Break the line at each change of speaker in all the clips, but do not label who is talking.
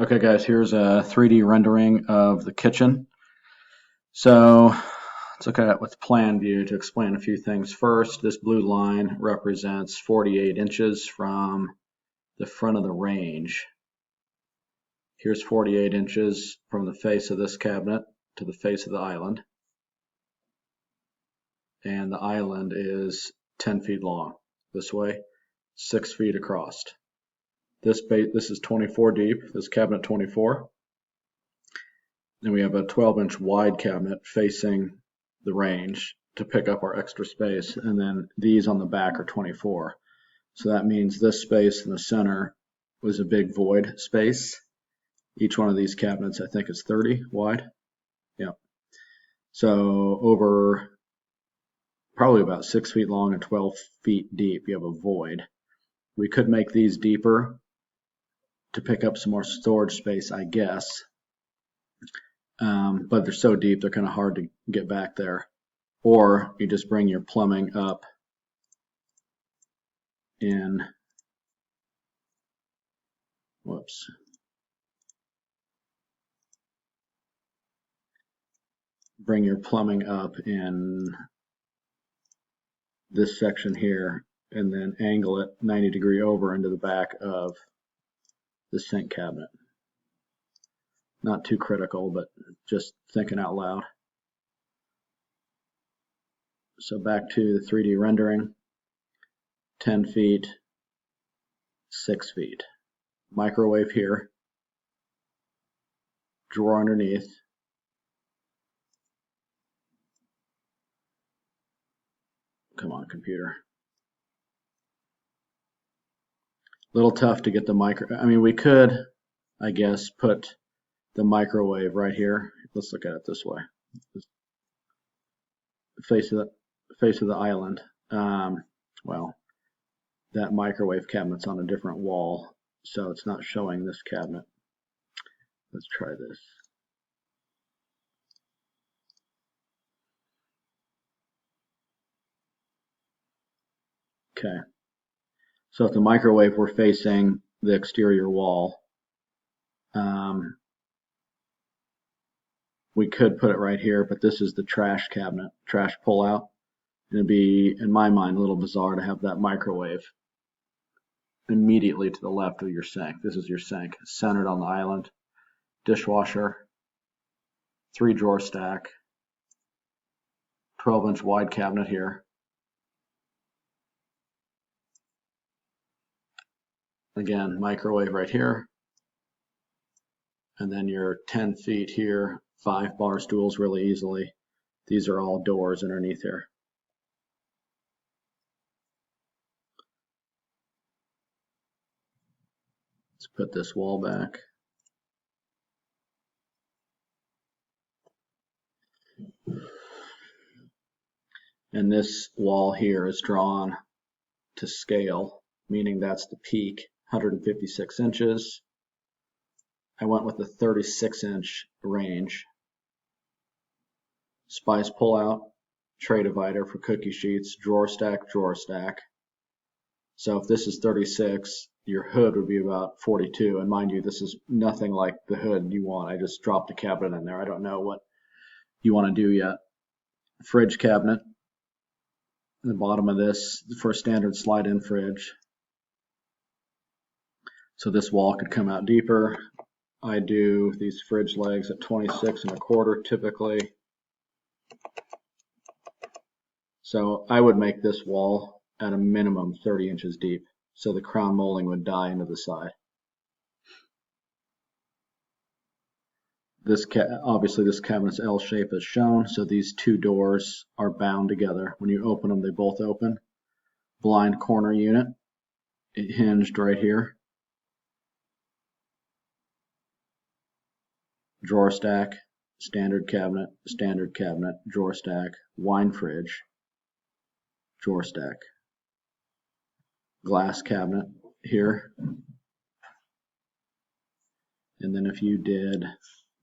Okay guys, here's a 3D rendering of the kitchen. So let's look at it with plan view to explain a few things. First, this blue line represents 48 inches from the front of the range. Here's 48 inches from the face of this cabinet to the face of the island. And the island is 10 feet long this way, 6 feet across. This is 24 deep, this cabinet 24. And we have a 12-inch wide cabinet facing the range to pick up our extra space. And then these on the back are 24. So that means this space in the center was a big void space. Each one of these cabinets, I think, is 30 wide. Yeah. So over probably about 6 feet long and 12 feet deep, you have a void. We could make these deeper to pick up some more storage space, I guess. But they're so deep, they're kind of hard to get back there. Or you just bring your plumbing up in, bring your plumbing up in this section here, and then angle it 90-degree over into the back of the sink cabinet. Not too critical, but just thinking out loud. So back to the 3D rendering, 10 feet, 6 feet. Microwave here, drawer underneath, come on computer. A little tough to get the I mean, we could, I guess, put the microwave right here. Let's look at it this way. The face of the island. Well, that microwave cabinet's on a different wall, so it's not showing this cabinet. Let's try this. Okay. So if the microwave were facing the exterior wall, we could put it right here, but this is the trash cabinet, trash pull-out. It'd be, in my mind, a little bizarre to have that microwave immediately to the left of your sink. This is your sink, centered on the island. Dishwasher, 3-drawer stack, 12-inch wide cabinet here. Again, microwave right here. And then your 10 feet here, 5 bar stools really easily. These are all doors underneath here. Let's put this wall back. And this wall here is drawn to scale, meaning that's the peak, 156 inches. I went with a 36-inch range. Spice pull-out, tray divider for cookie sheets, drawer stack, drawer stack. So if this is 36, your hood would be about 42. And mind you, this is nothing like the hood you want. I just dropped a cabinet in there. I don't know what you want to do yet. Fridge cabinet. The bottom of this for a standard slide-in fridge. So this wall could come out deeper. I do these fridge legs at 26 1/4 typically. So I would make this wall at a minimum 30 inches deep, so the crown molding would die into the side. Obviously this cabinet's L shape as shown, so these two doors are bound together. When you open them, they both open. Blind corner unit, it hinged right here. Drawer stack, standard cabinet, drawer stack, wine fridge, drawer stack. Glass cabinet here. And then if you did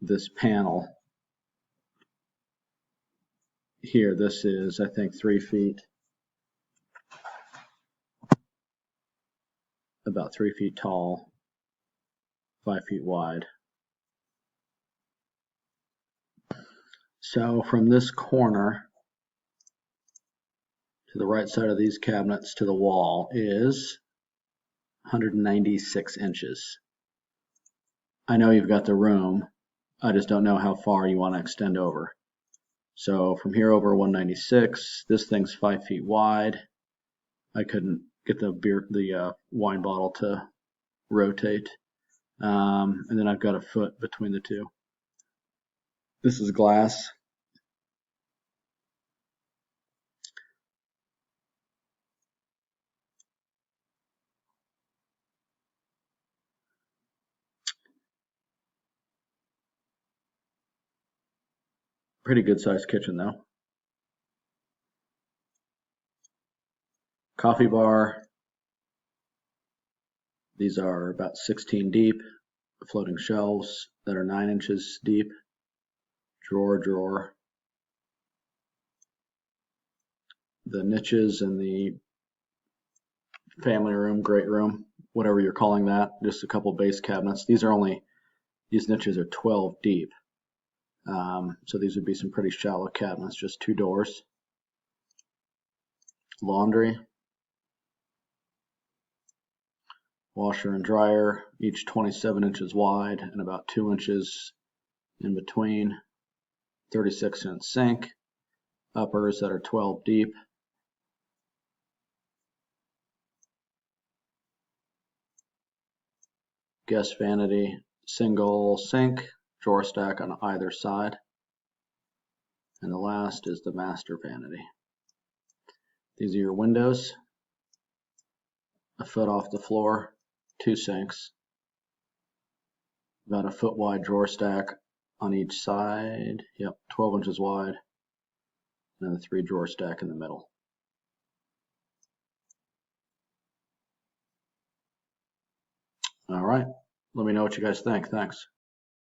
this panel here, this is, I think, 3 feet, about 3 feet tall, 5 feet wide. So from this corner to the right side of these cabinets to the wall is 196 inches. I know you've got the room, I just don't know how far you want to extend over. So from here over 196, this thing's 5 feet wide. I couldn't get the wine bottle to rotate. And then I've got a foot between the two. This is glass. Pretty good sized kitchen though. Coffee bar. These are about 16 deep. Floating shelves that are 9 inches deep. Drawer. The niches in the family room, great room, whatever you're calling that, just a couple base cabinets. These niches are 12 deep. So these would be some pretty shallow cabinets, just 2 doors. Laundry. Washer and dryer, each 27 inches wide and about 2 inches in between. 36-inch sink. Uppers that are 12 deep. Guest vanity, single sink, drawer stack on either side. And the last is the master vanity. These are your windows. A foot off the floor, 2 sinks. About a foot wide drawer stack on each side. Yep, 12 inches wide. And a 3 drawer stack in the middle. All right. Let me know what you guys think. Thanks.